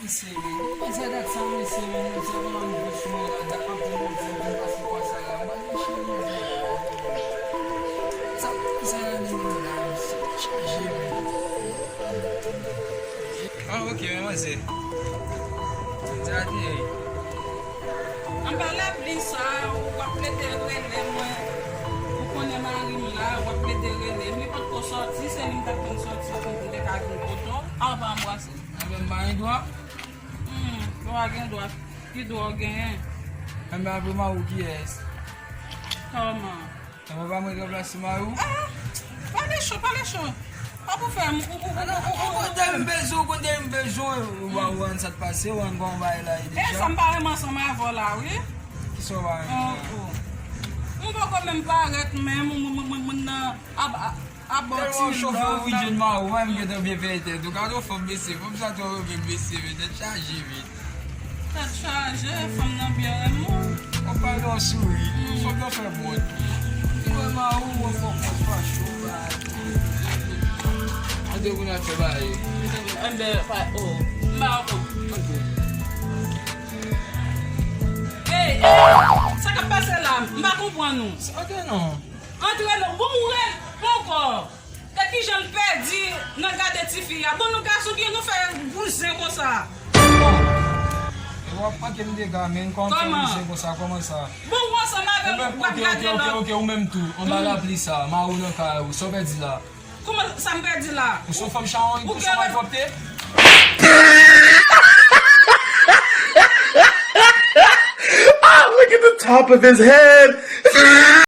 Isi men, mwen se dak sa mwen isi men, mwen se volan mwen vich mwen la, dak ap mwen mwen mwen pasi kwa sa la, mwen vich mwen mwen. Sa mwen sa la men mwen la, mwen se chaje men. Ah, ok, mwen se. Zati e. An ba la pli sa, wap lete rele mwen. Ou konen man rim la, wap lete rele. Mwen pat ko sorti, se mwen tak kon sorti kon de kagin koton. An ba mwase. An ben ba yon doa? Doa gen doa. Ki doa gen. An ben apre ma ou ki es? Koman? An ben ba mwen replase ma ou? Pale chou. A pou fè mwen? Konten mwen bezon, wan sat pase, wan gon bay la yi E, deja. sa mba reman sa mwen avon la, oui? Ki so ba yon? Mwen pa kon men paret men, mwen aboti Mwen chofe ou vijen ma ou, mwen mwen getan bien feyte. Dou kado fòm bese, fòm sa to ou bien bese, te chaje vi. Ta chaje, fòm nan biyere moun. Mwen pa yon soui, fòm yon fè moun. Mwen ma ou, mwen fòm mwen fwa chou ba. An de mwen a fè ba yi. Mbe, mba akon. Hey, sa ka pase la, mba kompran nou. Ate non. Entre nou, bon mourel, bon kor. Te ki jen perdi nan gade ti fiya. Bon nou gaso ki nou fè bouse kon sa. Wap ake mde gamen, konten Koman? mwen se kon sa, koman sa? Bon mwa sa ma ve wap gade la. Ok, ou menm tou. On ba la pli sa, ma ou nan ka ou, so di la. Kouman sa m perdi la? Ou so fòm chan, ou so may fòpte? Look at the top of his head.